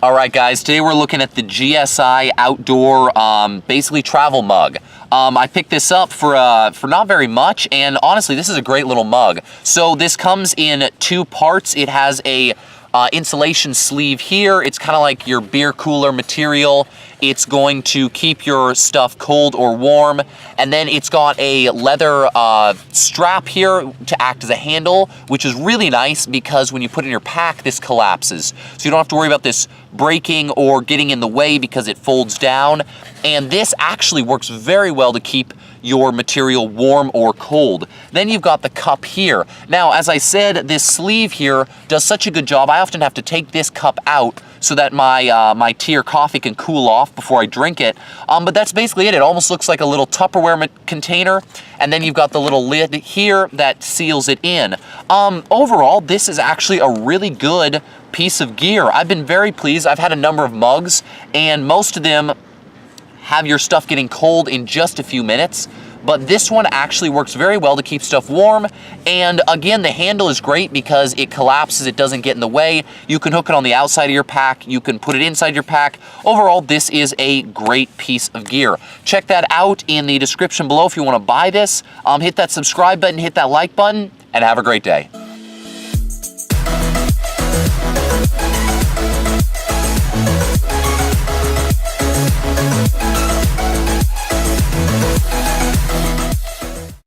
All right, guys, today we're looking at the GSI outdoor, basically travel mug. I picked this up for not very much, and honestly, this is a great little mug. So this comes in two parts. It has a insulation sleeve here. It's kind of like your beer cooler material. It's going to keep your stuff cold or warm. And then it's got a leather strap here to act as a handle, which is really nice because when you put it in your pack, this collapses. So you don't have to worry about this breaking or getting in the way because it folds down. And this actually works very well to keep your material warm or cold. Then you've got the cup here. Now, as I said, this sleeve here does such a good job. I often have to take this cup out so that my tea or coffee can cool off before I drink it. But that's basically it. It almost looks like a little Tupperware container. And then you've got the little lid here that seals it in. Overall, this is actually a really good piece of gear. I've been very pleased. I've had a number of mugs, and most of them have your stuff getting cold in just a few minutes, but this one actually works very well to keep stuff warm. And again, the handle is great because it collapses, it doesn't get in the way. You can hook it on the outside of your pack, you can put it inside your pack. Overall, this is a great piece of gear. Check that out in the description below if you want to buy this. Hit that subscribe button, hit that like button, and have a great day.